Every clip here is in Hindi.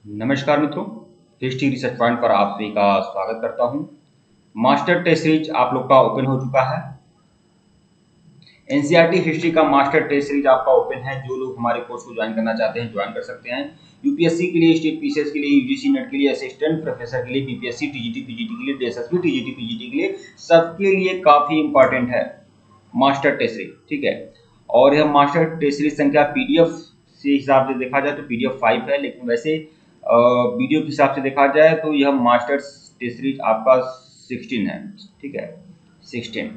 नमस्कार मित्रों, हिस्ट्री रिसर्च पॉइंट पर आप सभी का स्वागत करता हूं। मास्टर टेस्ट सीरीज आप लोग का ओपन हो चुका है। एनसीईआरटी हिस्ट्री का मास्टर टेस्ट सीरीज आपका ओपन है। जो लोग हमारे कोर्स को ज्वाइन करना चाहते हैं ज्वाइन कर सकते हैं। यूपीएससी के लिए, स्टेट पीसीएस के लिए, यूजीसी नेट के लिए, असिस्टेंट प्रोफेसर के लिए, बीपीएससी, टीजीटी, पीजीटी के लिए, डीएसएसबी, टीजीटी, पीजीटी के लिए, सबके लिए काफी इंपॉर्टेंट है मास्टर टेस्ट सीरीज। ठीक है, और यह मास्टर टेस्ट सीरीज संख्या पीडीएफ से हिसाब से देखा जाए तो पीडीएफ 5 है, लेकिन वैसे वीडियो के हिसाब से देखा जाए तो यह मास्टर टेस्ट सीरीज आपका 16 है। ठीक है, 16।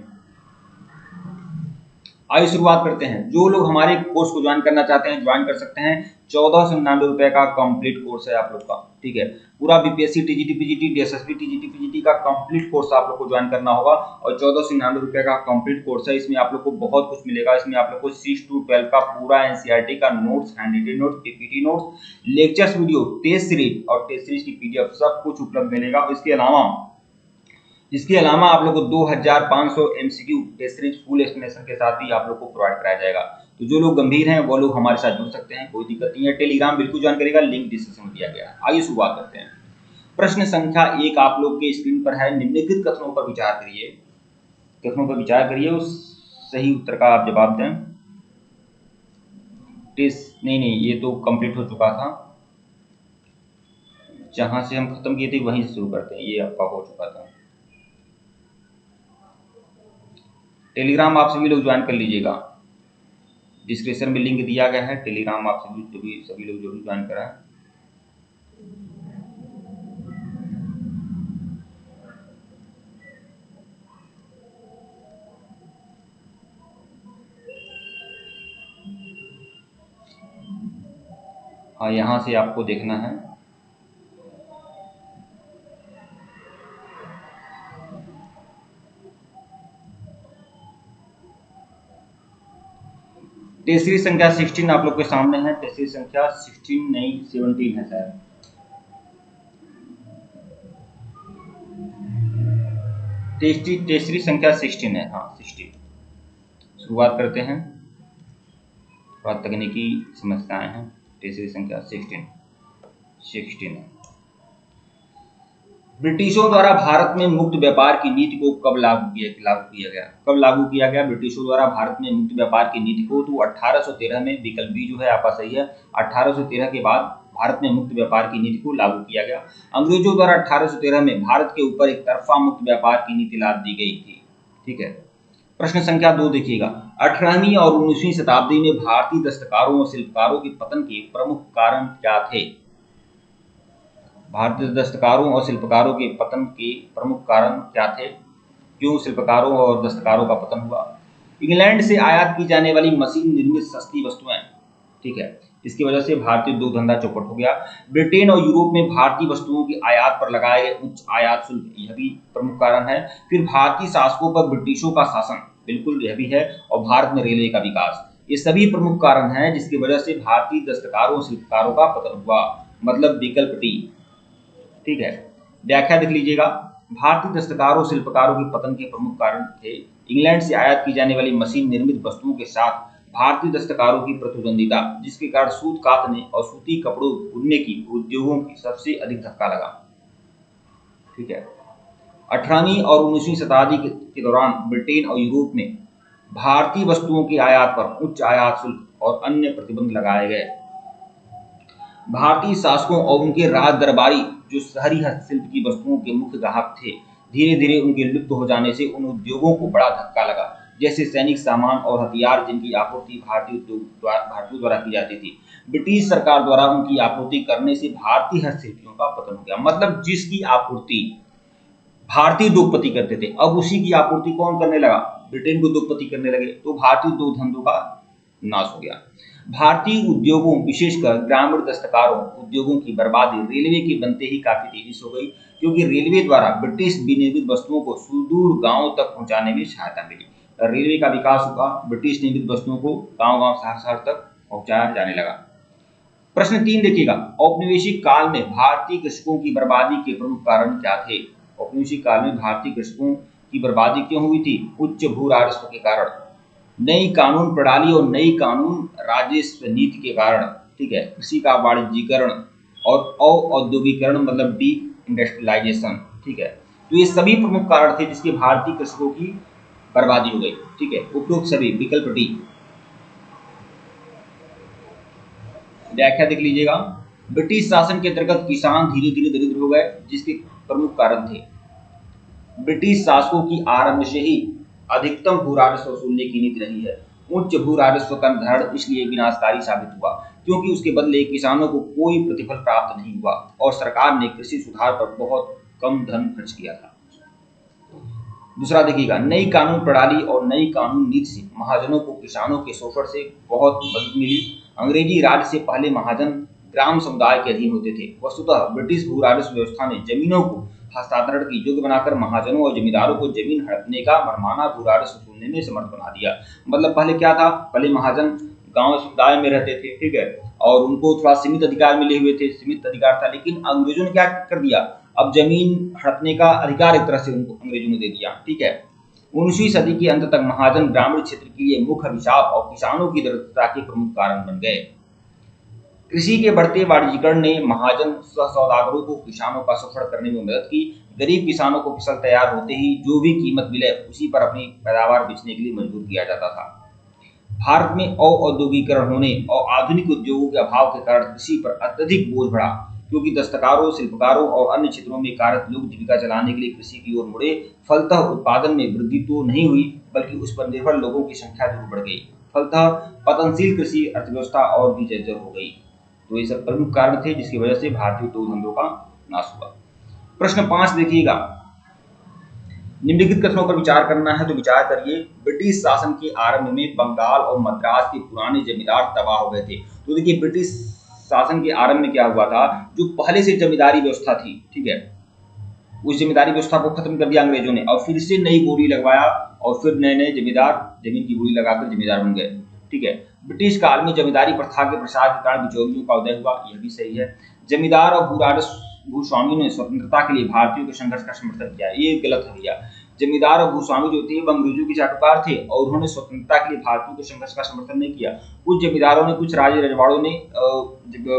आइए शुरुआत करते हैं। जो लोग हमारे कोर्स को ज्वाइन करना चाहते हैं ज्वाइन कर सकते हैं। 1499 का कंप्लीट कोर्स है आप लोग का। ठीक है, पूरा BPSC, TGT, PGT, DSSB, TGT, PGT का कंप्लीट कोर्स आप लोग को ज्वाइन करना होगा और 1499 का कंप्लीट कोर्स है। इसमें आप लोग को बहुत कुछ मिलेगा। इसमें आप लोग को 6 to 12 का पूरा एनसीईआरटी का notes, hand written notes, PPT notes, lectures video, test series और टेस्ट सीरीज की पीडीएफ सब कुछ उपलब्ध मिलेगा। इसके अलावा आप लोग को 2500 MCQ test series full explanation के साथ भी आप लोग को प्रोवाइड कराया जाएगा। तो जो लोग गंभीर हैं वो लोग हमारे साथ जुड़ सकते हैं, कोई दिक्कत नहीं है। टेलीग्राम बिल्कुल ज्वाइन करेगा, लिंक डिस्क्रिप्शन में दिया गया है। आइए शुरुआत करते हैं। प्रश्न संख्या 1 आप लोग के स्क्रीन पर है। निम्नलिखित कथनों पर विचार करिए, उस सही उत्तर का आप जवाब दें। टेस्ट नहीं, ये तो कंप्लीट हो चुका था। जहां से हम खत्म किए थे वहीं से शुरू करते हैं। ये आपका हो चुका था। टेलीग्राम आप सभी लोग ज्वाइन कर लीजिएगा, डिस्क्रिप्शन में लिंक दिया गया है। टेलीग्राम आप सभी लोग जरूर ज्वाइन करा। हाँ, यहाँ से आपको देखना है। टेस्ट सीरीज संख्या 16 आप लोग के सामने है। टेस्ट सीरीज संख्या 16 नहीं 17 है शायद। टेस्ट सीरीज संख्या 16 है। हाँ 16। शुरुआत करते हैं। थोड़ा तकनीकी समस्याएं हैं। टेस्ट सीरीज संख्या 16 है। ब्रिटिशों द्वारा भारत में मुक्त व्यापार की नीति को कब लागू किया गया? ब्रिटिशों द्वारा भारत में मुक्त व्यापार की नीति को तो 1813 में, विकल्प बी जो है आपका सही है। 1813 के बाद भारत में मुक्त व्यापार की नीति को लागू किया गया। अंग्रेजों द्वारा 1813 में भारत के ऊपर एक तरफा मुक्त व्यापार की नीति लाद दी गई थी। ठीक है, प्रश्न संख्या 2 देखिएगा। 18वीं और 19वीं शताब्दी में भारतीय दस्तकारों और शिल्पकारों के पतन के प्रमुख कारण क्या थे? भारतीय दस्तकारों और शिल्पकारों के पतन के प्रमुख कारण क्या थे? क्यों शिल्पकारों और दस्तकारों का पतन हुआ? इंग्लैंड से आयात की जाने वाली मशीन निर्मित सस्ती वस्तुएं। ठीक है, इसकी वजह से भारतीय उद्योग धंधा चौपट हो गया। ब्रिटेन और यूरोप में भारतीय वस्तुओं की आयात पर लगाए गए उच्च आयात शुल्क, यह भी प्रमुख कारण है। फिर भारतीय शासकों पर ब्रिटिशों का शासन, बिल्कुल यह भी है। और भारत में रेलवे का विकास, ये सभी प्रमुख कारण हैं जिसकी वजह से भारतीय दस्तकारों और शिल्पकारों का पतन हुआ। मतलब विकल्प डी। ठीक है, व्याख्या देख लीजिएगा। भारतीय दस्तकारों शिल्पकारों के पतन के प्रमुख कारण थे इंग्लैंड से आयात की जाने वाली मशीन निर्मित वस्तुओं के साथ भारतीय दस्तकारों की प्रतिद्वंदिता, जिसके कारण सूत कातने और सूती कपड़ों बुनने की उद्योगों की सबसे अधिक धक्का लगा। ठीक है, 18वीं और 19वीं शताब्दी के दौरान ब्रिटेन और यूरोप में भारतीय वस्तुओं की आयात पर उच्च आयात शुल्क और अन्य प्रतिबंध लगाए गए। भारतीय शासकों और उनके राज दरबारी जो शहरी हस्तशिल्प की वस्तुओं के मुख्य ग्राहक थे, धीरे धीरे उनके लुप्त हो जाने से उन उद्योगों को बड़ा धक्का लगा, जैसे सैनिक सामान और हथियार, जिनकी आपूर्ति भारतीयों द्वारा की जाती थी। ब्रिटिश सरकार द्वारा उनकी आपूर्ति करने से भारतीय हस्तशिल्पियों का पतन हो गया। मतलब जिसकी आपूर्ति भारतीय उद्योगपति करते थे, अब उसी की आपूर्ति कौन करने लगा? ब्रिटेन को उद्योगपति करने लगे, तो भारतीय उद्योग धंधों का नाश हो गया। भारतीय उद्योगों, विशेषकर ग्रामीण दस्तकारों उद्योगों की बर्बादी रेलवे के बनते ही काफी तेजी से हो गई, क्योंकि रेलवे द्वारा ब्रिटिश विनिर्मित वस्तुओं को सुदूर गांवों तक पहुंचाने में सहायता मिली। रेलवे का विकास हुआ, ब्रिटिश निर्मित वस्तुओं को गांव-गांव, शहर-शहर तक पहुंचाया जाने लगा। प्रश्न 3 देखिएगा। औपनिवेशिक काल में भारतीय कृषकों की बर्बादी के प्रमुख कारण क्या थे? औपनिवेशिक काल में भारतीय कृषकों की बर्बादी क्यों हुई थी? उच्च भू राजस्व के कारण, नई कानून प्रणाली और नई कानून राजस्व नीति के कारण। ठीक है, कृषि का वाणिज्यीकरण, और औद्योगिकरण मतलब डी इंडस्ट्रियलाइजेशन। ठीक है, तो ये सभी प्रमुख कारण थे जिसके भारतीय कृषकों की बर्बादी हो गई। ठीक है, उपरोक्त सभी विकल्प डी। व्याख्या देख लीजिएगा। ब्रिटिश शासन के अंतर्गत किसान धीरे धीरे दरिद्र हो गए, जिसके प्रमुख कारण थे ब्रिटिश शासकों की आरंभ से ही अधिकतम भू राजस्व वसूलने की नीति रही है। उच्च भू राजस्व का निर्धारण इसलिए विनाशकारी साबित हुआ क्योंकि उसके बदले किसानों को कोई प्रतिफल प्राप्त नहीं हुआ और सरकार ने कृषि सुधार पर बहुत कम धन खर्च किया था। दूसरा देखिएगा, नई कानून प्रणाली और नई कानून नीति से महाजनों को किसानों के शोषण से बहुत मदद मिली। अंग्रेजी राज से पहले महाजन ग्राम समुदाय के अधीन होते थे। वस्तुतः ब्रिटिश भू राजस्व व्यवस्था ने जमीनों को हस्तांतरण की योग्य बनाकर महाजनों और जमींदारों को जमीन हड़पने का मनमाना भू राजस्व वसूलने में समर्थ बना दिया। मतलब पहले क्या था, पहले महाजन गांव समुदाय में रहते थे, ठीक है, और उनको थोड़ा सीमित अधिकार मिले हुए थे, सीमित अधिकार था, लेकिन अंग्रेजों ने क्या कर दिया, अब जमीन हड़पने का अधिकार एक तरह से उनको अंग्रेजों ने दे दिया। ठीक है, 19वीं सदी के अंत तक महाजन ग्रामीण क्षेत्र के लिए मुख्य अभिशाप और किसानों की दरिद्रता के प्रमुख कारण बन गए। कृषि के बढ़ते वाणिज्यीकरण ने महाजन सौदागरों को किसानों का शोषण करने में मदद की। गरीब किसानों को फसल तैयार होते ही जो भी कीमत मिले उसी पर अपनी पैदावार बेचने के लिए मजबूर किया जाता था। भारत में औद्योगिकरण होने और आधुनिक उद्योगों के अभाव के कारण कृषि पर अत्यधिक बोझ बढ़ा, क्योंकि दस्तकारों, शिल्पकारों और अन्य क्षेत्रों में कार्यरत लोग जीविका चलाने के लिए कृषि की ओर मुड़े। फलतः उत्पादन में वृद्धि तो नहीं हुई, बल्कि उस पर निर्भर लोगों की संख्या जरूर बढ़ गई। फलतः पतनशील कृषि अर्थव्यवस्था और भी जर्जर हो गई। तो ये सब प्रमुख कारण थे जिसकी वजह से भारतीय उद्योग धंधों का नाश हुआ। प्रश्न 5 देखिएगा, निम्नलिखित कथनों पर विचार करना है, तो विचार करिए। ब्रिटिश शासन के आरंभ में बंगाल और मद्रास के पुराने जमींदार तबाह हो गए थे। तो देखिए, ब्रिटिश शासन के आरंभ में क्या हुआ था, जो पहले से जमींदारी व्यवस्था थी, ठीक है, उस जमींदारी व्यवस्था को खत्म कर दिया अंग्रेजों ने और फिर से नई बोली लगवाया और फिर नए नए जमींदार जमीन की बोली लगाकर जमींदार बन गए। ठीक है, ब्रिटिश काल में जमींदारी प्रथा के प्रसार के कारण बिचौलियों का उदय हुआ, यह भी सही है। जमींदार और भूस्वामी ने स्वतंत्रता के लिए भारतीयों के संघर्ष का समर्थन किया, ये गलत है भैया। जमींदार और भूस्वामी जो थे वो अंग्रेजों के चाटुकार थे और उन्होंने स्वतंत्रता के लिए भारतीयों के संघर्ष का समर्थन नहीं किया। कुछ जमींदारों ने, कुछ राजे रजवाड़ों ने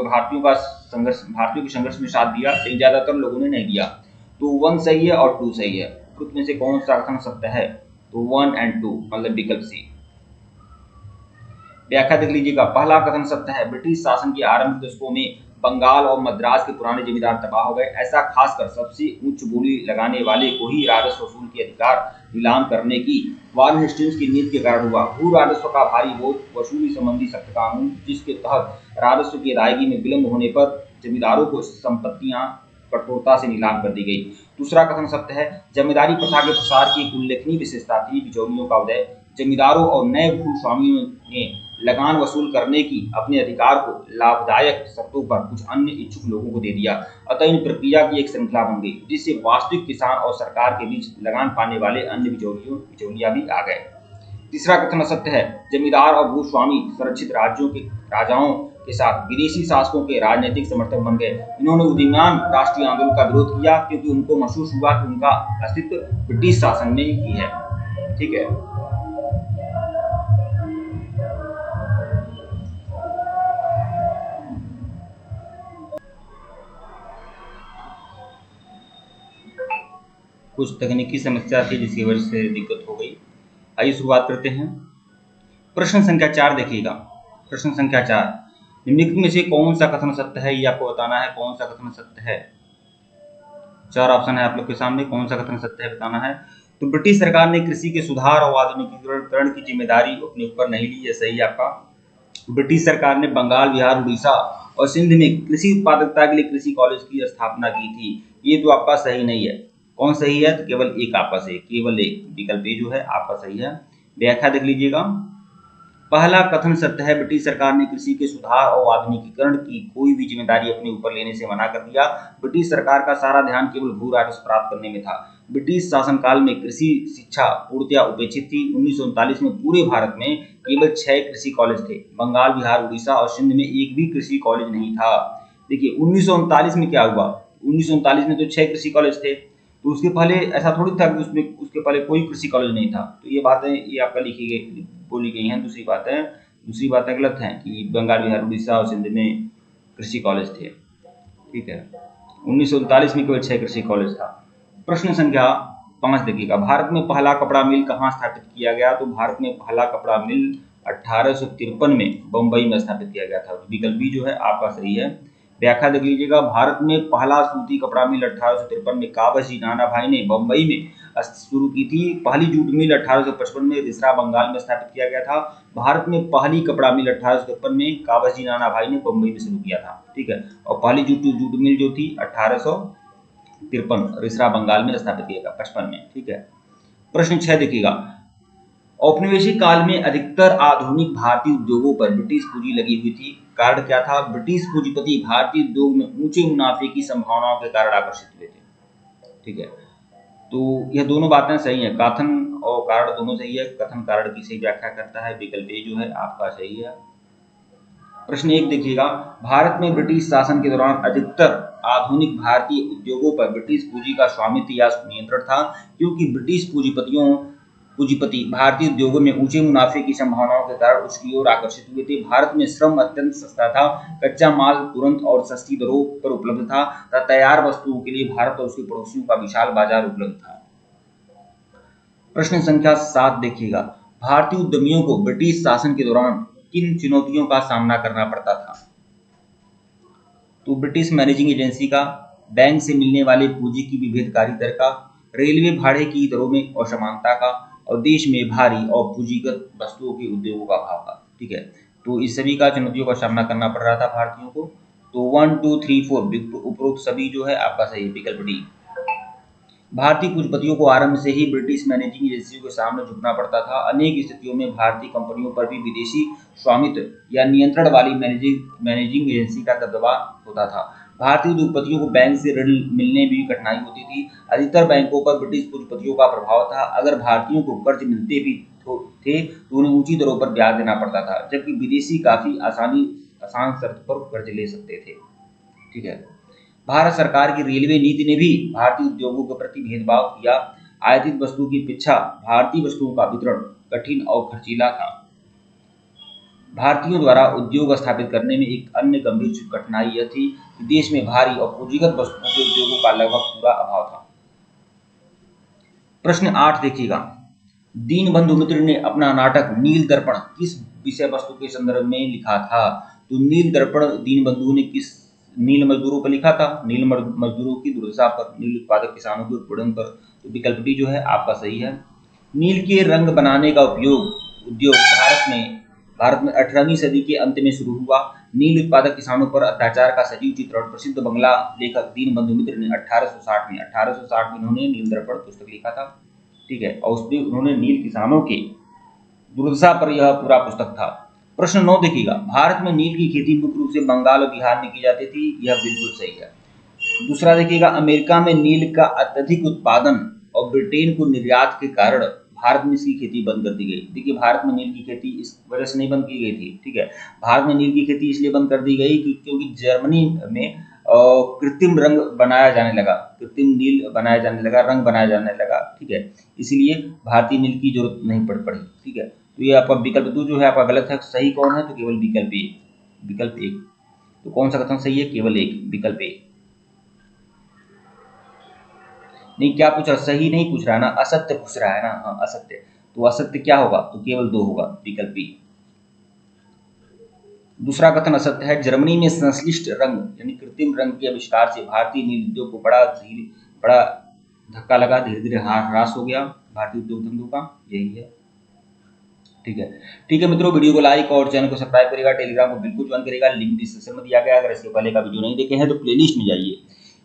भारतीयों के संघर्ष में साथ दिया, लेकिन ज्यादातर लोगों ने नहीं दिया। तो 1 सही है और 2 सही है। उपरोक्त में से कौन सा कथन सत्य है, तो 1 और 2 मतलब विकल्प सी। व्याख्या देख लीजिएगा। पहला कथन सत्य है, ब्रिटिश शासन के आरंभ के दशकों में बंगाल और मद्रास के पुराने जमींदार तबाह हो गए। ऐसा खासकर सबसे उच्च बोली लगाने वाले को ही राजस्व वसूल के अधिकार नीलाम करने की वॉरेन हेस्टिंग्स की नीति के कारण हुआ। भू राजस्व का भारी बोझ, वसूली संबंधी सख्त कानून जिसके तहत राजस्व की अदायगी में विलंब होने पर जमींदारों को संपत्तियां कठोरता से नीलाम कर दी गई। दूसरा कथन सत्य है, जमींदारी प्रथा के प्रसार की एक उल्लेखनीय विशेषता थी बिचौलियों का उदय। जमींदारों और नए भूस्वामियों ने लगान वसूल करने की अपने अधिकार को लाभदायक शर्तों पर कुछ अन्य इच्छुक लोगों को दे दिया। अतः इन प्रक्रिया की एक श्रृंखला बन गई जिससे वास्तविक किसान और सरकार के बीच लगान पाने वाले अन्य बिचौलिया भी आ गए। तीसरा कथन सत्य है, जमींदार और भूस्वामी संरक्षित राज्यों के राजाओं के साथ विदेशी शासकों के राजनीतिक समर्थक बन गए। इन्होंने उदीयमान राष्ट्रीय आंदोलन का विरोध किया क्योंकि उनको महसूस हुआ कि उनका अस्तित्व ब्रिटिश शासन ने ही है। ठीक है, कुछ तकनीकी समस्या थी जिसकी वजह से दिक्कत हो गई। आइए शुरुआत करते हैं। प्रश्न संख्या 4 देखिएगा। प्रश्न संख्या 4, निम्नलिखित में से कौन सा कथन सत्य है, ये आपको बताना है कौन सा कथन सत्य है। 4 ऑप्शन है आप लोग के सामने, कौन सा कथन सत्य है बताना है। तो ब्रिटिश सरकार ने कृषि के सुधार और आधुनिकीकरण की जिम्मेदारी अपने ऊपर नहीं ली, ये सही आपका। ब्रिटिश सरकार ने बंगाल, बिहार, उड़ीसा और सिंध में कृषि उत्पादकता के लिए कृषि कॉलेज की स्थापना की थी, ये तो आपका सही नहीं है। कौन सही है, तो केवल एक आपका सही, केवल एक, विकल्प ए जो है आपका सही है। व्याख्या देख लीजिएगा। पहला कथन सत्य है, ब्रिटिश सरकार ने कृषि के सुधार और आधुनिकीकरण की कोई भी जिम्मेदारी अपने ऊपर लेने से मना कर दिया। ब्रिटिश सरकार का सारा ध्यान केवल भू राजस्व प्राप्त करने में था। ब्रिटिश शासनकाल में कृषि शिक्षा पूर्णतया उपेक्षित थी। 1939 में पूरे भारत में केवल 6 कृषि कॉलेज थे। बंगाल, बिहार, उड़ीसा और सिंध में एक भी कृषि कॉलेज नहीं था। देखिए 1939 में क्या हुआ, 1939 में तो 6 कृषि कॉलेज थे, तो उसके पहले ऐसा थोड़ी था कि उसके पहले कोई कृषि कॉलेज नहीं था। तो ये बातें ये आपका लिखी गई बोली गई हैं। दूसरी बातें गलत हैं कि बंगाल, बिहार, उड़ीसा और सिंध में कृषि कॉलेज थे। ठीक है। 1939 में केवल 6 कृषि कॉलेज था। प्रश्न संख्या 5 देखिएगा, भारत में पहला कपड़ा मिल कहाँ स्थापित किया गया? तो भारत में पहला कपड़ा मिल 1853 में बम्बई में स्थापित किया गया था। विकल्प बी जो है आपका सही है। व्याख्या देख लीजिएगा, भारत में पहला सूती कपड़ा मिल 1853 में काबस नाना भाई ने बम्बई में शुरू की थी। पहली जूट मिल 1855 में रिसरा बंगाल में स्थापित किया गया था। भारत में पहली कपड़ा मिल 1853 में काबस नाना भाई ने बम्बई में शुरू किया था। ठीक है, और पहली जूट मिल जो थी 1853 रिसरा बंगाल में स्थापित किया गया 55 में। ठीक है। प्रश्न 6 देखिएगा, औपनिवेशिक काल में अधिकतर आधुनिक भारतीय उद्योगों पर ब्रिटिश पूंजी लगी हुई थी। कारण क्या था? ब्रिटिश पूंजीपति भारतीय उद्योग में ऊंचे मुनाफे की संभावनाओं के कारण आकर्षित हुए थे। ठीक है, तो यह दोनों बातें सही हैं, कथन और कारण दोनों सही है। कथन कारण की सही व्याख्या करता है, विकल्प ए जो है आपका सही है। प्रश्न 1 देखिएगा, भारत में ब्रिटिश शासन के दौरान अधिकतर आधुनिक भारतीय उद्योगों पर ब्रिटिश पूंजी का स्वामित्व या नियंत्रण था, क्योंकि ब्रिटिश पूंजीपति भारतीय उद्योगों में ऊंचे मुनाफे की संभावनाओं के कारण उसकी ओर आकर्षित हुए थे। भारत में श्रम अत्यंत सस्ता था, कच्चा माल तुरंत और सस्ती दरों पर उपलब्ध था तथा तैयार वस्तुओं के लिए भारत और उसके पड़ोसियों का विशाल बाजार उपलब्ध था। प्रश्न संख्या 7 देखिएगा, भारतीय उद्यमियों को ब्रिटिश शासन के दौरान किन चुनौतियों का सामना करना पड़ता था? तो ब्रिटिश मैनेजिंग एजेंसी का, बैंक से मिलने वाले पूंजी की विभेदकारी दर का, रेलवे भाड़े की दरों में असमानता का, और देश में भारी और पूंजीगत वस्तुओं के उद्योगों का अभाव का। ठीक है, तो इस सभी का चुनौतियों का सामना करना पड़ रहा था भारतीयों को। तो 1, 2, 3, 4 उपरोक्त सभी जो है आपका सही है, विकल्प डी। भारतीय पूंजीपतियों को आरंभ से ही ब्रिटिश मैनेजिंग एजेंसियों के सामने झुकना पड़ता था। अनेक स्थितियों में भारतीय कंपनियों पर भी विदेशी स्वामित्व या नियंत्रण वाली मैनेजिंग एजेंसी का दबदबा होता था। भारतीय उद्योगपतियों को बैंक से ऋण मिलने भी कठिनाई होती थी। अधिकतर बैंकों पर ब्रिटिश पूंजीपतियों का प्रभाव था। अगर भारतीयों को कर्ज मिलते भी थे तो उन्हें ऊंची दरों पर ब्याज देना पड़ता था, जबकि विदेशी काफी आसान शर्त पर कर्ज ले सकते थे। ठीक है, भारत सरकार की रेलवे नीति ने भी भारतीय उद्योगों के प्रति भेदभाव किया। आयातित वस्तु की अपेक्षा भारतीय वस्तुओं का वितरण कठिन और खर्चीला था। भारतीयों द्वारा उद्योग स्थापित करने में एक अन्य गंभीर कठिनाई यह थी कि देश में भारी और पूंजीगत वस्तुओं के उद्योगों का लगभग पूरा अभाव था। प्रश्न 8 देखिएगा, दीनबंधु मित्र ने अपना नाटक नील दर्पण किस विषय वस्तु के संदर्भ में लिखा था? तो नील दर्पण दीनबंधु ने किस नील मजदूरों पर लिखा था? नील मजदूरों की दुर्दशा पर, नील उत्पादक किसानों के उत्पीड़न पर। तो विकल्प डी जो है आपका सही है। नील के रंग बनाने का उद्योग भारत में 18वीं सदी के अंत में शुरू हुआ। नील उत्पादक किसानों पर अत्याचार का सजीव चित्रण प्रसिद्ध बंगला लेखक दीनबंधु मित्र ने 1860 में उन्होंने नील दर्पण पुस्तक लिखा था। ठीक है, और उसमें उन्होंने नील किसानों के दुर्दशा पर यह पूरा पुस्तक था। प्रश्न 9 देखिएगा, भारत में नील की खेती मुख्य रूप से बंगाल और बिहार में की जाती थी। यह बिल्कुल सही है। दूसरा देखिएगा, अमेरिका में नील का अत्यधिक उत्पादन और ब्रिटेन को निर्यात के कारण भारत में इसकी खेती बंद कर दी गई। देखिए, भारत में नील की खेती इस वजह से नहीं बंद की गई थी। ठीक है, भारत में नील की खेती इसलिए बंद कर दी गई क्योंकि जर्मनी में कृत्रिम रंग बनाया जाने लगा, कृत्रिम नील बनाया जाने लगा, रंग बनाया जाने लगा। ठीक है, इसीलिए भारतीय नील की जरूरत नहीं पड़ी। ठीक है, तो ये आपका विकल्प 2 जो है आपका गलत है। सही कौन है? तो केवल विकल्प ए, विकल्प 1। तो कौन सा कथन सही है? केवल 1, विकल्प ए। नहीं, क्या पूछ रहा? सही नहीं पूछ रहा है ना, असत्य पूछ रहा है ना। हाँ, असत्य। तो असत्य क्या होगा? तो केवल 2 होगा, विकल्प बी। दूसरा कथन असत्य है, जर्मनी में संश्लिष्ट रंग यानी कृत्रिम रंग के आविष्कार से भारतीय नील उद्योग को बड़ा धक्का लगा, धीरे धीरे ह्रास हो गया भारतीय उद्योग धंधों का। यही है। ठीक है मित्रों, वीडियो को लाइक और चैनल को सब्सक्राइब करेगा, टेलीग्राम को बिल्कुल ज्वाइन करेगा, लिंक डिस्क्रिप्शन में दिया गया। अगर इसके पहले का वीडियो नहीं देखे हैं तो प्लेलिस्ट में जाइए,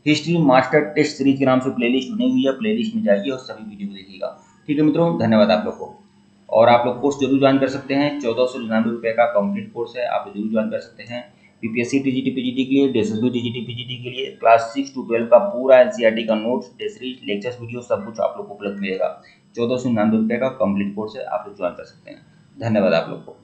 हिस्ट्री मास्टर टेस्ट सीरीज के नाम से प्लेलिस्ट बनी हुई है, प्लेलिस्ट में जाइए और सभी वीडियो को देखिएगा। ठीक है मित्रों, धन्यवाद आप लोग को। और आप लोग कोर्स जरूर ज्वाइन कर सकते हैं, 1499 रुपये का कंप्लीट कोर्स है, आप जरूर ज्वाइन कर सकते हैं। पीपीएससी टीजीटी पीजीटी के लिए, डीएसएसबी टीजीटी पीजीटी के लिए क्लास 6 to 12 का पूरा एनसीईआरटी का notes, test series, lectures, video सब कुछ आप लोग को उपलब्ध मिलेगा। 1499 रुपये का कंप्लीट कोर्स है, आप लोग ज्वाइन कर सकते हैं। धन्यवाद आप लोग को।